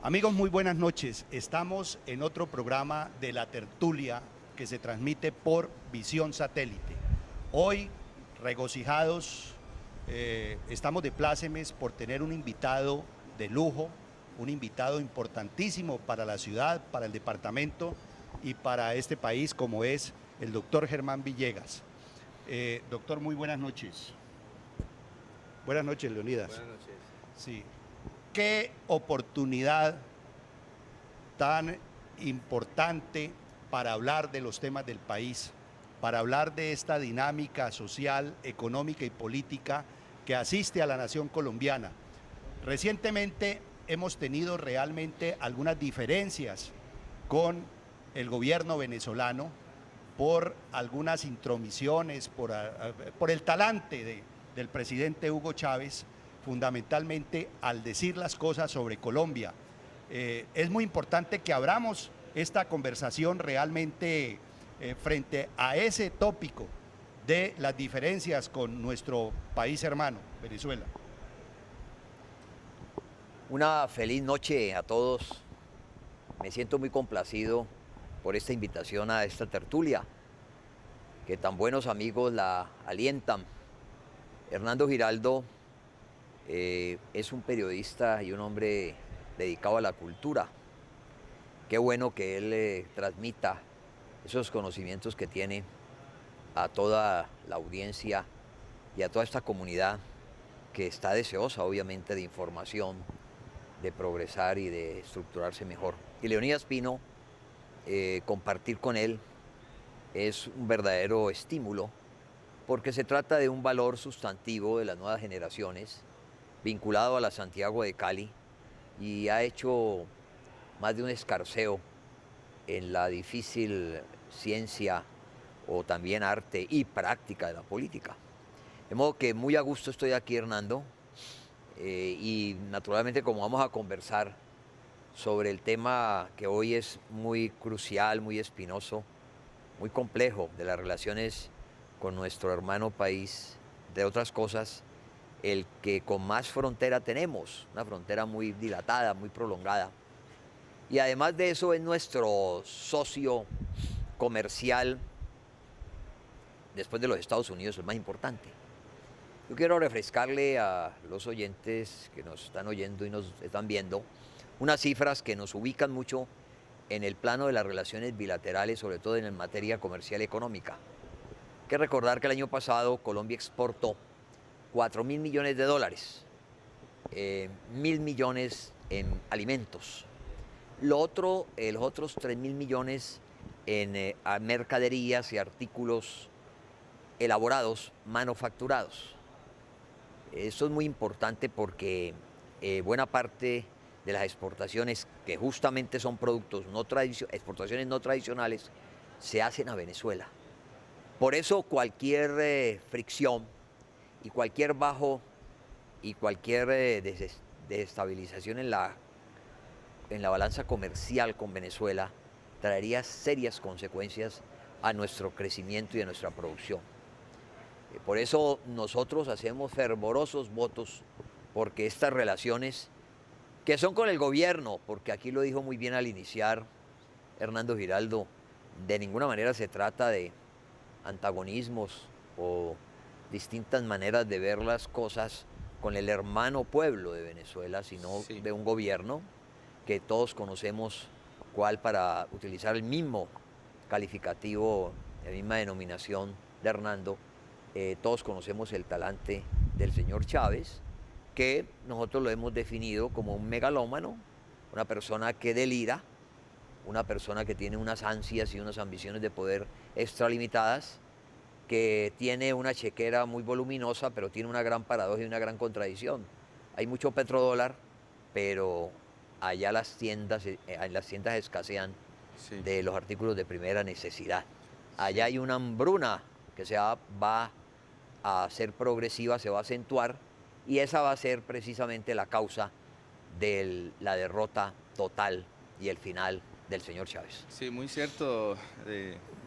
Amigos, muy buenas noches. Estamos en otro programa de La Tertulia que se transmite por Visión Satélite. Hoy, regocijados, estamos de plácemes por tener un invitado de lujo, un invitado importantísimo para la ciudad, para el departamento y para este país, como es el doctor Germán Villegas. Doctor, muy buenas noches. Buenas noches, Leonidas. Buenas noches. Sí. Qué oportunidad tan importante para hablar de los temas del país, para hablar de esta dinámica social, económica y política que asiste a la nación colombiana. Recientemente hemos tenido realmente algunas diferencias con el gobierno venezolano por algunas intromisiones, por el talante del presidente Hugo Chávez, fundamentalmente al decir las cosas sobre Colombia. Es muy importante que abramos esta conversación realmente frente a ese tópico de las diferencias con nuestro país hermano, Venezuela. Una feliz noche a todos. Me siento muy complacido por esta invitación a esta tertulia, que tan buenos amigos la alientan. Hernando Giraldo es un periodista y un hombre dedicado a la cultura. Qué bueno que él transmita esos conocimientos que tiene a toda la audiencia y a toda esta comunidad que está deseosa, obviamente, de información, de progresar y de estructurarse mejor. Y Leonidas Pino, compartir con él es un verdadero estímulo, porque se trata de un valor sustantivo de las nuevas generaciones, vinculado a la Santiago de Cali, y ha hecho más de un escarceo en la difícil ciencia o también arte y práctica de la política. De modo que muy a gusto estoy aquí, Hernando, y naturalmente como vamos a conversar sobre el tema que hoy es muy crucial, muy espinoso, muy complejo, de las relaciones con nuestro hermano país, de otras cosas, el que con más frontera tenemos, una frontera muy dilatada, muy prolongada. Y además de eso es nuestro socio comercial, después de los Estados Unidos, el más importante. Yo quiero refrescarle a los oyentes que nos están oyendo y nos están viendo unas cifras que nos ubican mucho en el plano de las relaciones bilaterales, sobre todo en materia comercial y económica. Hay que recordar que el año pasado Colombia exportó 4.000 millones de dólares, 1.000 millones en alimentos. Los otros 3.000 millones en mercaderías y artículos elaborados, manufacturados. Esto es muy importante porque buena parte de las exportaciones, que justamente son productos exportaciones no tradicionales, se hacen a Venezuela. Por eso cualquier fricción y cualquier bajo y cualquier desestabilización en la balanza comercial con Venezuela traería serias consecuencias a nuestro crecimiento y a nuestra producción. Por eso nosotros hacemos fervorosos votos porque estas relaciones, que son con el gobierno, porque aquí lo dijo muy bien al iniciar Hernando Giraldo, de ninguna manera se trata de antagonismos o distintas maneras de ver las cosas con el hermano pueblo de Venezuela, sino sí, de un gobierno que todos conocemos cuál, para utilizar el mismo calificativo, la misma denominación de Hernando, todos conocemos el talante del señor Chávez, que nosotros lo hemos definido como un megalómano, una persona que delira, una persona que tiene unas ansias y unas ambiciones de poder extralimitadas, que tiene una chequera muy voluminosa, pero tiene una gran paradoja y una gran contradicción. Hay mucho petrodólar, pero allá en las tiendas escasean de los artículos de primera necesidad. Allá hay una hambruna que va a ser progresiva, se va a acentuar, y esa va a ser precisamente la causa de la derrota total y el final del señor Chávez. Sí, muy cierto,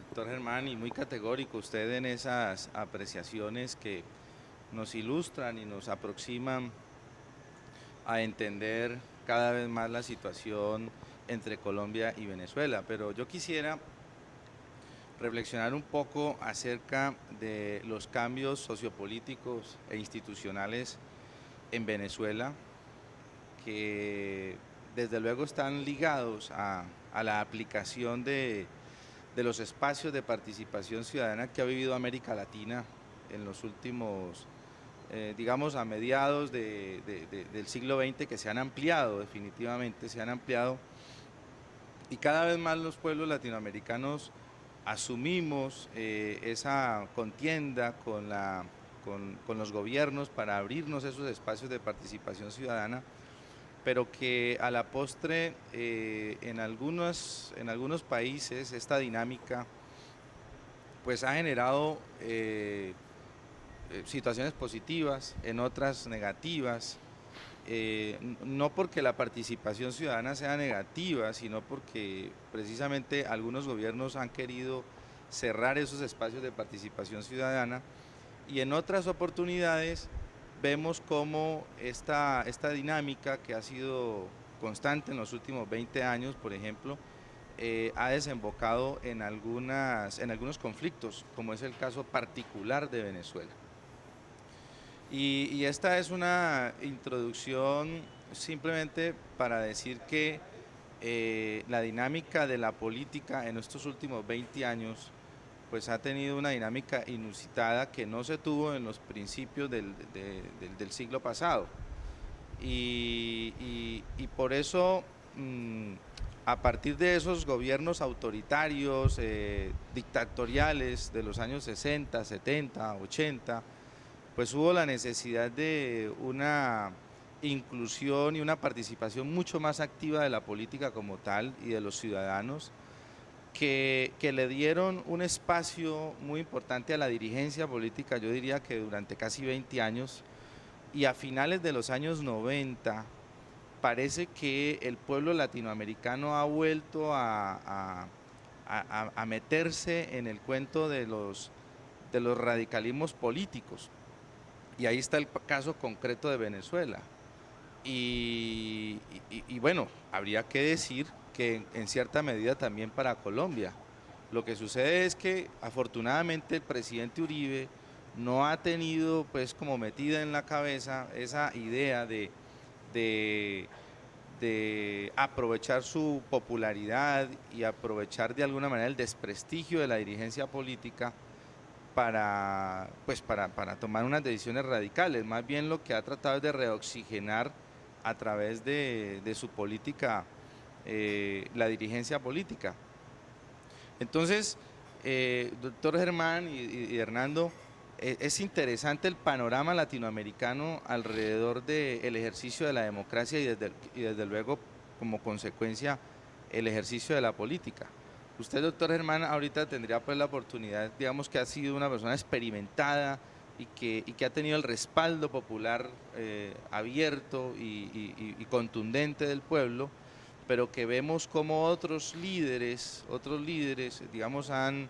doctor Germán, y muy categórico usted en esas apreciaciones que nos ilustran y nos aproximan a entender cada vez más la situación entre Colombia y Venezuela. Pero yo quisiera reflexionar un poco acerca de los cambios sociopolíticos e institucionales en Venezuela, que desde luego están ligados a la aplicación de los espacios de participación ciudadana que ha vivido América Latina en los últimos, digamos, a mediados del siglo XX, que se han ampliado, definitivamente se han ampliado, y cada vez más los pueblos latinoamericanos asumimos esa contienda con los gobiernos para abrirnos esos espacios de participación ciudadana, pero que a la postre en algunos países esta dinámica pues ha generado situaciones positivas, en otras negativas, no porque la participación ciudadana sea negativa, sino porque precisamente algunos gobiernos han querido cerrar esos espacios de participación ciudadana, y en otras oportunidades vemos cómo esta dinámica, que ha sido constante en los últimos 20 años, por ejemplo, ha desembocado en algunos conflictos, como es el caso particular de Venezuela. Y esta es una introducción simplemente para decir que la dinámica de la política en estos últimos 20 años pues ha tenido una dinámica inusitada que no se tuvo en los principios del siglo pasado. Y por eso, a partir de esos gobiernos autoritarios, dictatoriales de los años 60, 70, 80, pues hubo la necesidad de una inclusión y una participación mucho más activa de la política como tal y de los ciudadanos, que le dieron un espacio muy importante a la dirigencia política, yo diría que durante casi 20 años, y a finales de los años 90 parece que el pueblo latinoamericano ha vuelto a meterse en el cuento de los radicalismos políticos. Y ahí está el caso concreto de Venezuela. Y bueno, habría que decir que en cierta medida también para Colombia. Lo que sucede es que afortunadamente el presidente Uribe no ha tenido pues como metida en la cabeza esa idea de aprovechar su popularidad y aprovechar de alguna manera el desprestigio de la dirigencia política para tomar unas decisiones radicales. Más bien lo que ha tratado es de reoxigenar a través de su política la dirigencia política. Entonces, doctor Germán y Hernando, es interesante el panorama latinoamericano alrededor del ejercicio de la democracia y desde luego como consecuencia el ejercicio de la política. Usted, doctor Germán, ahorita tendría pues la oportunidad, digamos que ha sido una persona experimentada y que ha tenido el respaldo popular abierto y contundente del pueblo, pero que vemos como otros líderes, digamos, han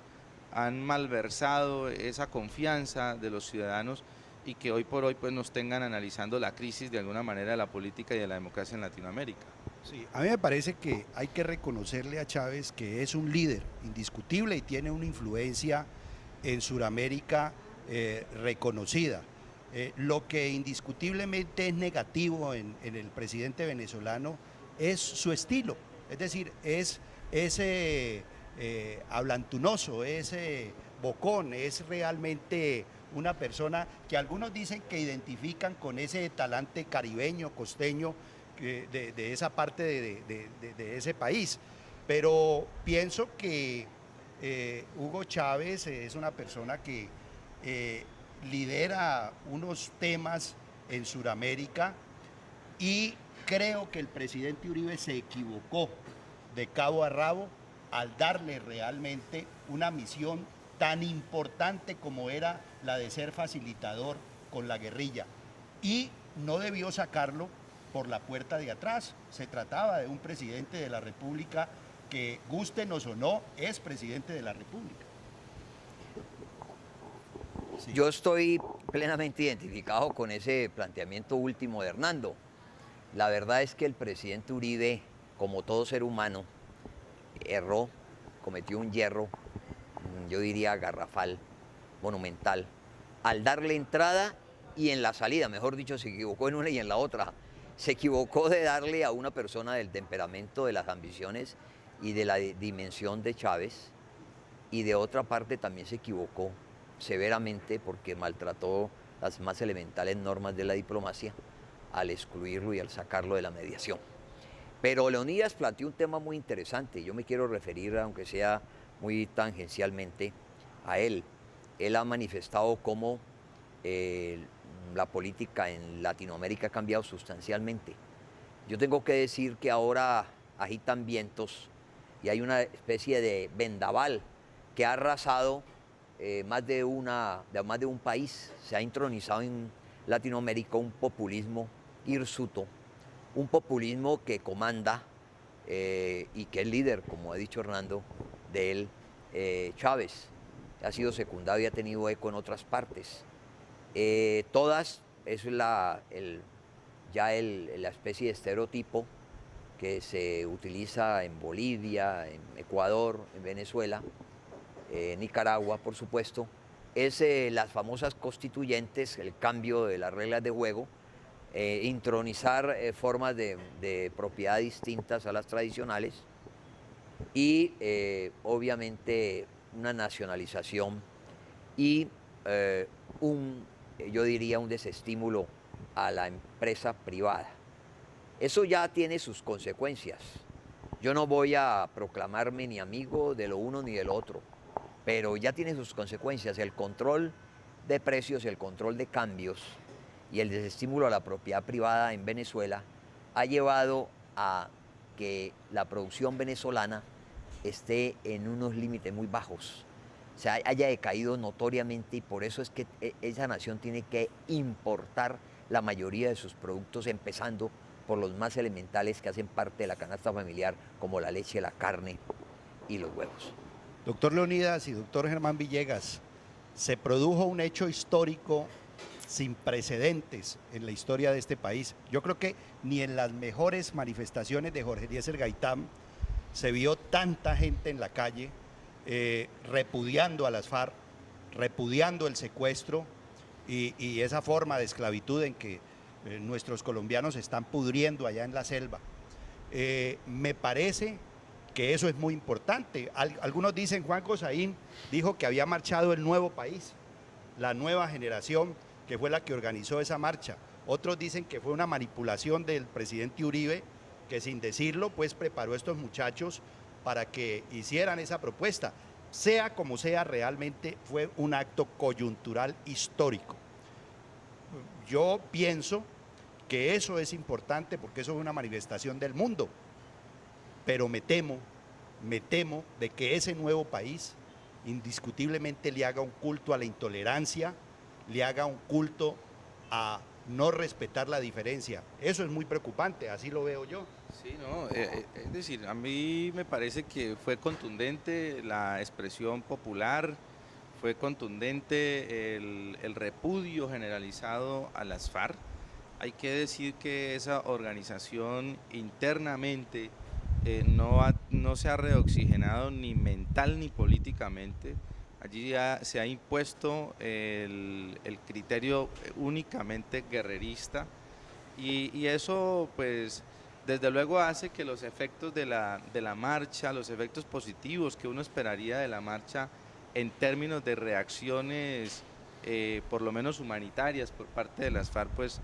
malversado esa confianza de los ciudadanos y que hoy por hoy pues nos tengan analizando la crisis de alguna manera de la política y de la democracia en Latinoamérica. Sí, a mí me parece que hay que reconocerle a Chávez que es un líder indiscutible y tiene una influencia en Sudamérica reconocida. Lo que indiscutiblemente es negativo en el presidente venezolano es su estilo, es decir, es ese hablantunoso, ese bocón, es realmente una persona que algunos dicen que identifican con ese talante caribeño, costeño, de esa parte de ese país. Pero pienso que Hugo Chávez es una persona que lidera unos temas en Sudamérica y creo que el presidente Uribe se equivocó de cabo a rabo al darle realmente una misión tan importante como era la de ser facilitador con la guerrilla, y no debió sacarlo por la puerta de atrás. Se trataba de un presidente de la República que, gústenos o no, es presidente de la República. Sí. Yo estoy plenamente identificado con ese planteamiento último de Hernando. La verdad es que el presidente Uribe, como todo ser humano, erró, cometió un hierro, yo diría garrafal, monumental, al darle entrada y en la salida, mejor dicho, se equivocó en una y en la otra. Se equivocó de darle a una persona del temperamento, de las ambiciones y de la dimensión de Chávez, y de otra parte también se equivocó severamente porque maltrató las más elementales normas de la diplomacia al excluirlo y al sacarlo de la mediación. Pero Leonidas planteó un tema muy interesante, yo me quiero referir, aunque sea muy tangencialmente, a él. Él ha manifestado cómo la política en Latinoamérica ha cambiado sustancialmente. Yo tengo que decir que ahora agitan vientos y hay una especie de vendaval que ha arrasado más de un país. Se ha intronizado en Latinoamérica un populismo hirsuto, un populismo que comanda y que es líder, como ha dicho Hernando, de él, Chávez. Ha sido secundado y ha tenido eco en otras partes. Todas, eso es la especie de estereotipo que se utiliza en Bolivia, en Ecuador, en Venezuela, Nicaragua, por supuesto, es las famosas constituyentes, el cambio de las reglas de juego, intronizar formas de propiedad distintas a las tradicionales y obviamente una nacionalización y yo diría un desestímulo a la empresa privada. Eso ya tiene sus consecuencias. Yo no voy a proclamarme ni amigo de lo uno ni del otro, pero ya tiene sus consecuencias. El control de precios, el control de cambios y el desestímulo a la propiedad privada en Venezuela ha llevado a que la producción venezolana esté en unos límites muy bajos, o sea, haya decaído notoriamente, y por eso es que esa nación tiene que importar la mayoría de sus productos, empezando por los más elementales que hacen parte de la canasta familiar, como la leche, la carne y los huevos. Doctor Leonidas y doctor Germán Villegas, se produjo un hecho histórico sin precedentes en la historia de este país. Yo creo que ni en las mejores manifestaciones de Jorge Eliezer Gaitán se vio tanta gente en la calle repudiando a las FARC, repudiando el secuestro y esa forma de esclavitud en que nuestros colombianos están pudriendo allá en la selva. Me parece que eso es muy importante. Algunos dicen, Juan Cosaín dijo que había marchado el nuevo país, la nueva generación, que fue la que organizó esa marcha. Otros dicen que fue una manipulación del presidente Uribe, que sin decirlo, pues preparó a estos muchachos para que hicieran esa propuesta. Sea como sea, realmente fue un acto coyuntural histórico. Yo pienso que eso es importante porque eso es una manifestación del mundo, pero me temo de que ese nuevo país indiscutiblemente le haga un culto a la intolerancia, le haga un culto a no respetar la diferencia. Eso es muy preocupante, así lo veo yo. Sí, no, es decir, a mí me parece que fue contundente la expresión popular, fue contundente el repudio generalizado a las FARC. Hay que decir que esa organización internamente no se ha reoxigenado ni mental ni políticamente. Allí ya se ha impuesto el criterio únicamente guerrerista y eso pues desde luego hace que los efectos de la marcha, los efectos positivos que uno esperaría de la marcha en términos de reacciones por lo menos humanitarias por parte de las FARC pues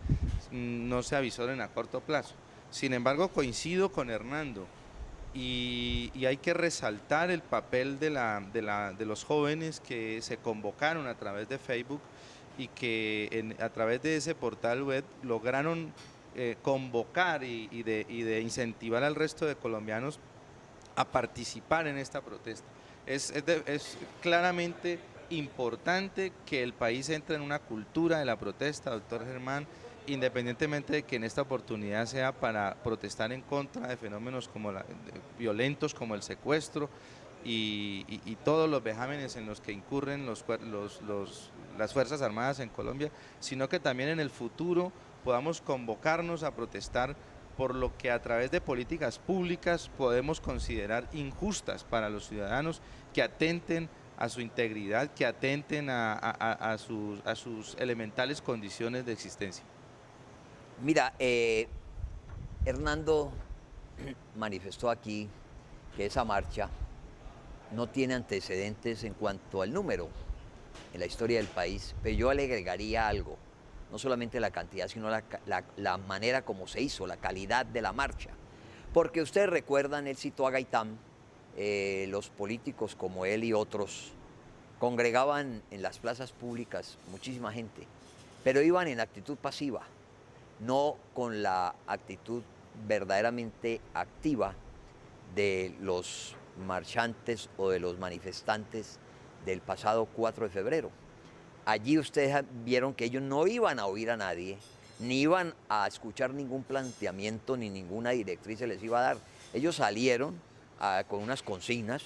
no se avisoren a corto plazo. Sin embargo, coincido con Hernando y hay que resaltar el papel de los jóvenes que se convocaron a través de Facebook y que a través de ese portal web lograron convocar y de incentivar al resto de colombianos a participar en esta protesta. Es claramente importante que el país entre en una cultura de la protesta, doctor Germán, independientemente de que en esta oportunidad sea para protestar en contra de fenómenos violentos como el secuestro y todos los vejámenes en los que incurren las Fuerzas Armadas en Colombia, sino que también en el futuro podamos convocarnos a protestar por lo que a través de políticas públicas podemos considerar injustas para los ciudadanos, que atenten a su integridad, que atenten a sus elementales condiciones de existencia. Mira, Hernando manifestó aquí que esa marcha no tiene antecedentes en cuanto al número en la historia del país, pero yo le agregaría algo, no solamente la cantidad, sino la manera como se hizo, la calidad de la marcha. Porque ustedes recuerdan, él citó a Gaitán, los políticos como él y otros congregaban en las plazas públicas muchísima gente, pero iban en actitud pasiva, no con la actitud verdaderamente activa de los marchantes o de los manifestantes del pasado 4 de febrero. Allí ustedes vieron que ellos no iban a oír a nadie, ni iban a escuchar ningún planteamiento, ni ninguna directriz se les iba a dar. Ellos salieron con unas consignas,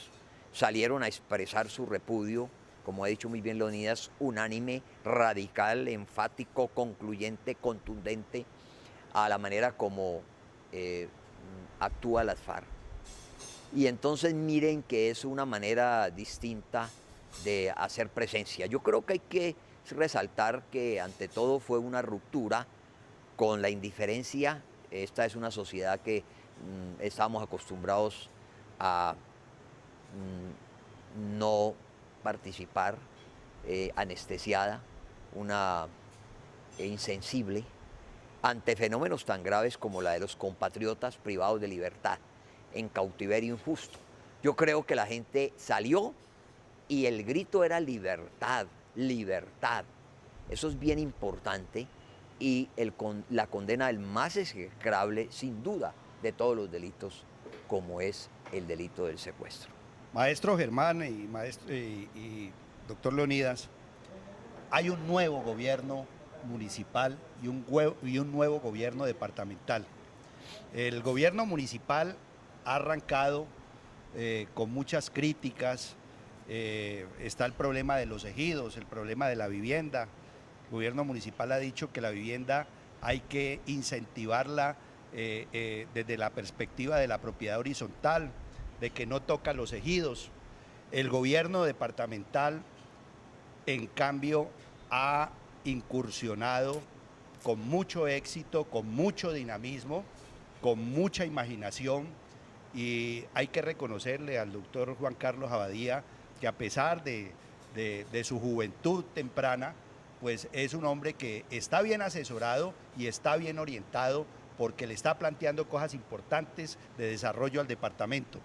salieron a expresar su repudio, como ha dicho muy bien Leonidas, unánime, radical, enfático, concluyente, contundente, a la manera como actúa las FARC. Y entonces miren que es una manera distinta de hacer presencia. Yo creo que hay que resaltar que ante todo fue una ruptura con la indiferencia. Esta es una sociedad que estamos acostumbrados a no participar, anestesiada, insensible ante fenómenos tan graves como la de los compatriotas privados de libertad en cautiverio injusto. Yo creo que la gente salió y el grito era libertad, libertad. Eso es bien importante y la condena del más execrable, sin duda, de todos los delitos, como es el delito del secuestro. Maestro Germán y doctor Leonidas, hay un nuevo gobierno municipal y un nuevo gobierno departamental. El gobierno municipal ha arrancado con muchas críticas, está el problema de los ejidos, el problema de la vivienda. El gobierno municipal ha dicho que la vivienda hay que incentivarla desde la perspectiva de la propiedad horizontal, de que no toca los ejidos. El gobierno departamental, en cambio, ha incursionado con mucho éxito, con mucho dinamismo, con mucha imaginación, y hay que reconocerle al doctor Juan Carlos Abadía que a pesar de su juventud temprana, pues es un hombre que está bien asesorado y está bien orientado porque le está planteando cosas importantes de desarrollo al departamento.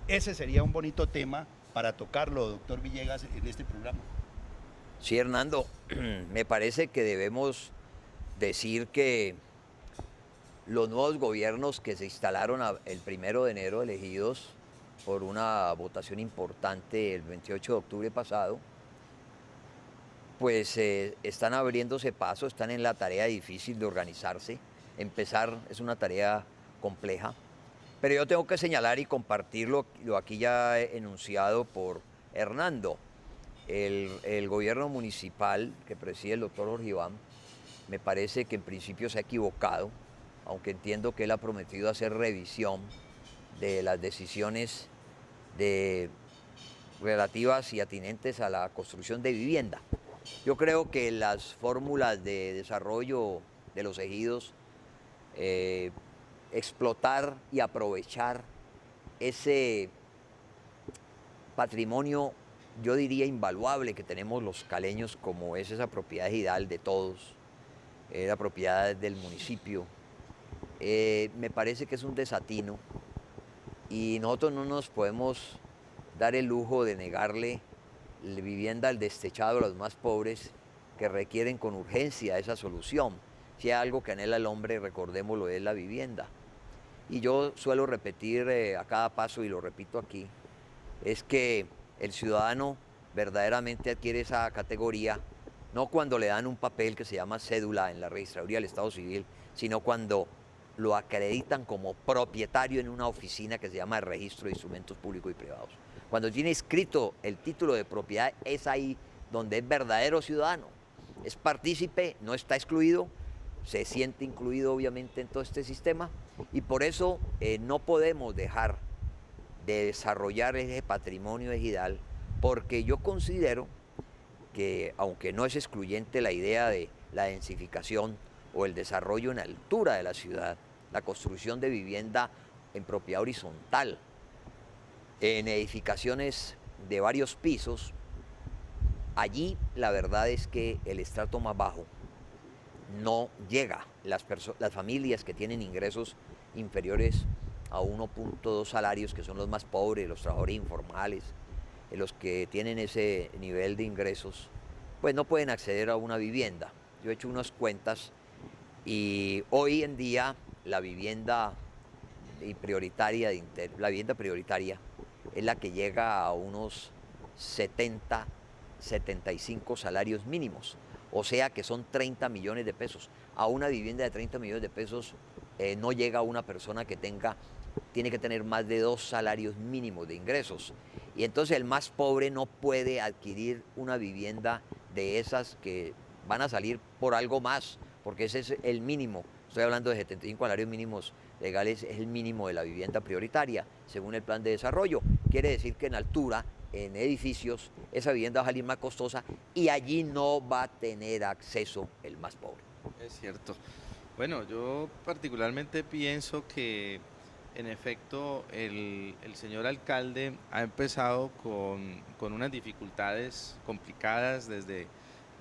Ese sería un bonito tema para tocarlo, doctor Villegas, en este programa. Sí, Hernando, me parece que debemos decir que los nuevos gobiernos que se instalaron el 1 de enero, elegidos por una votación importante el 28 de octubre pasado, pues están abriéndose paso, están en la tarea difícil de organizarse. Empezar es una tarea compleja, pero yo tengo que señalar y compartir lo aquí ya enunciado por Hernando. El gobierno municipal que preside el doctor Jorge Iván, me parece que en principio se ha equivocado, aunque entiendo que él ha prometido hacer revisión de las decisiones relativas y atinentes a la construcción de vivienda. Yo creo que las fórmulas de desarrollo de los ejidos, explotar y aprovechar ese patrimonio, yo diría invaluable, que tenemos los caleños, como es esa propiedad ejidal de todos, la propiedad del municipio, me parece que es un desatino y nosotros no nos podemos dar el lujo de negarle la vivienda al destechado a los más pobres que requieren con urgencia esa solución. Si hay algo que anhela el hombre, recordémoslo, es la vivienda. Y yo suelo repetir a cada paso, y lo repito aquí, es que el ciudadano verdaderamente adquiere esa categoría no cuando le dan un papel que se llama cédula en la registraduría del Estado Civil, sino cuando lo acreditan como propietario en una oficina que se llama el Registro de Instrumentos Públicos y Privados. Cuando tiene escrito el título de propiedad, es ahí donde es verdadero ciudadano. Es partícipe, no está excluido, se siente incluido obviamente en todo este sistema y por eso no podemos dejar de desarrollar ese patrimonio ejidal, porque yo considero que, aunque no es excluyente la idea de la densificación o el desarrollo en altura de la ciudad, la construcción de vivienda en propiedad horizontal, en edificaciones de varios pisos, allí la verdad es que el estrato más bajo no llega. Las familias que tienen ingresos inferiores a 1.2 salarios, que son los más pobres, los trabajadores informales, los que tienen ese nivel de ingresos, pues no pueden acceder a una vivienda. Yo he hecho unas cuentas y hoy en día la vivienda prioritaria es la que llega a unos 70, 75 salarios mínimos, o sea que son 30 millones de pesos. A una vivienda de 30 millones de pesos no llega una persona que tiene que tener más de 2 salarios mínimos de ingresos. Y entonces el más pobre no puede adquirir una vivienda de esas que van a salir por algo más, porque ese es el mínimo. Estoy hablando de 75 salarios mínimos legales, es el mínimo de la vivienda prioritaria, según el plan de desarrollo. Quiere decir que en altura, en edificios, esa vivienda va a salir más costosa y allí no va a tener acceso el más pobre. Es cierto. Bueno, yo particularmente pienso que en efecto el señor alcalde ha empezado con unas dificultades complicadas desde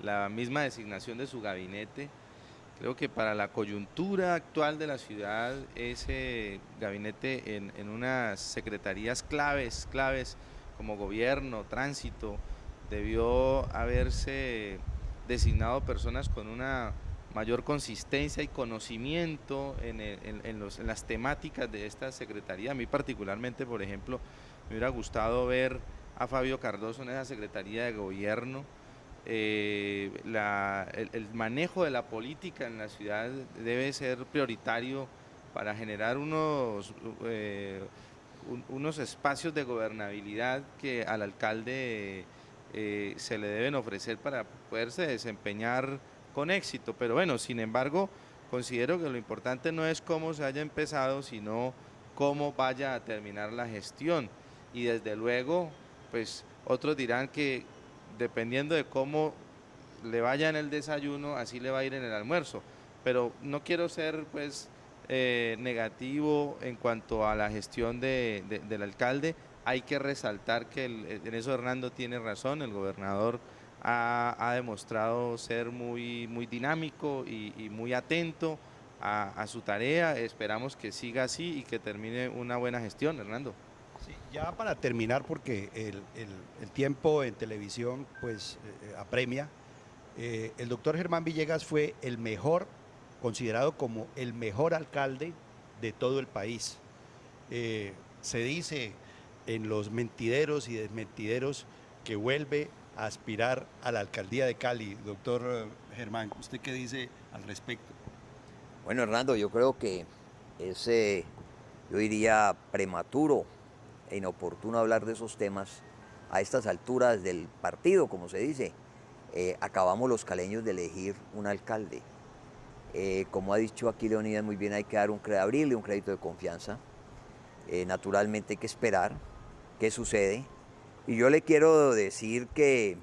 la misma designación de su gabinete. Creo que para la coyuntura actual de la ciudad, ese gabinete en unas secretarías claves como gobierno, tránsito, debió haberse designado personas con una mayor consistencia y conocimiento en las temáticas de esta secretaría. A mí particularmente, por ejemplo, me hubiera gustado ver a Fabio Cardoso en esa secretaría de gobierno. El manejo de la política en la ciudad debe ser prioritario para generar unos espacios de gobernabilidad que al alcalde se le deben ofrecer para poderse desempeñar con éxito. Pero bueno, sin embargo, considero que lo importante no es cómo se haya empezado, sino cómo vaya a terminar la gestión. Y desde luego, pues otros dirán que dependiendo de cómo le vaya en el desayuno, así le va a ir en el almuerzo. Pero no quiero ser pues negativo en cuanto a la gestión del alcalde. Hay que resaltar que en eso Hernando tiene razón, el gobernador ha demostrado ser muy dinámico y muy atento a su tarea. Esperamos que siga así y que termine una buena gestión, Hernando. Sí, ya para terminar, porque el tiempo en televisión pues apremia, el doctor Germán Villegas fue el mejor, considerado como el mejor alcalde de todo el país. Se dice en los mentideros y desmentideros que vuelve a aspirar a la alcaldía de Cali. Doctor Germán, ¿usted qué dice al respecto? Bueno, Hernando, yo creo que yo diría prematuro e inoportuno hablar de esos temas a estas alturas del partido, como se dice. Acabamos los caleños de elegir un alcalde. Como ha dicho aquí Leonidas muy bien, hay que abrirle un crédito de confianza. Naturalmente hay que esperar qué sucede. Y yo le quiero decir que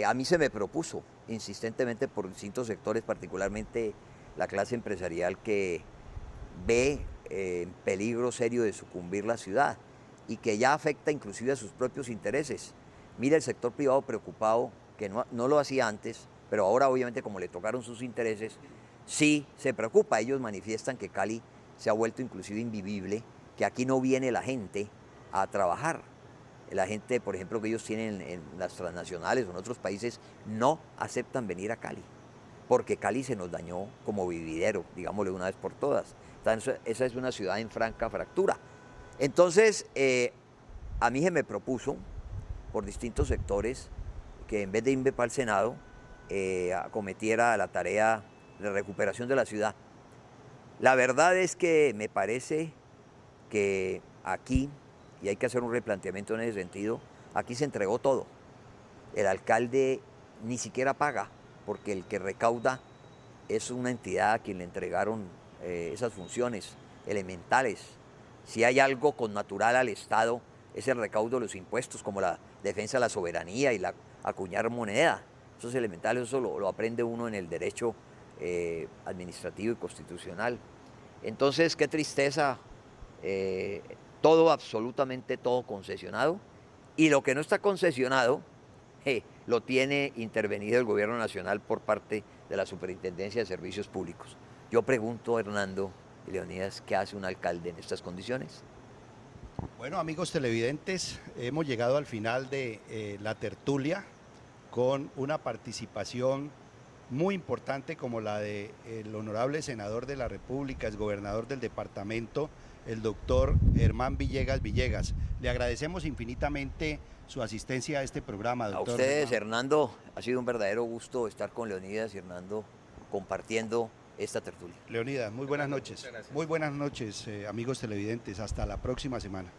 a mí se me propuso insistentemente por distintos sectores, particularmente la clase empresarial que ve en peligro serio de sucumbir la ciudad y que ya afecta inclusive a sus propios intereses. Mira el sector privado preocupado, que no lo hacía antes, pero ahora obviamente como le tocaron sus intereses, sí se preocupa. Ellos manifiestan que Cali se ha vuelto inclusive invivible, que aquí no viene la gente a trabajar. La gente, por ejemplo, que ellos tienen en las transnacionales o en otros países, no aceptan venir a Cali, porque Cali se nos dañó como vividero, digámosle una vez por todas. Entonces, esa es una ciudad en franca fractura. Entonces, a mí se me propuso, por distintos sectores, que en vez de irme para el Senado, acometiera la tarea de recuperación de la ciudad. La verdad es que me parece que aquí, y hay que hacer un replanteamiento en ese sentido, aquí se entregó todo. El alcalde ni siquiera paga, porque el que recauda es una entidad a quien le entregaron esas funciones elementales. Si hay algo connatural al Estado, es el recaudo de los impuestos, como la defensa de la soberanía y la acuñar moneda. Eso es elemental, eso lo aprende uno en el derecho administrativo y constitucional. Entonces, qué tristeza, todo, absolutamente todo concesionado, y lo que no está concesionado, lo tiene intervenido el Gobierno Nacional por parte de la Superintendencia de Servicios Públicos. Yo pregunto, Hernando y Leonidas, ¿qué hace un alcalde en estas condiciones? Bueno, amigos televidentes, hemos llegado al final de la tertulia con una participación muy importante como la del honorable senador de la República, es gobernador del departamento, el doctor Germán Villegas. Le agradecemos infinitamente su asistencia a este programa, doctor. A ustedes, Germán. Hernando, ha sido un verdadero gusto estar con Leonidas y Hernando compartiendo esta tertulia. Leonidas, muy buenas noches. Muy buenas noches, amigos televidentes. Hasta la próxima semana.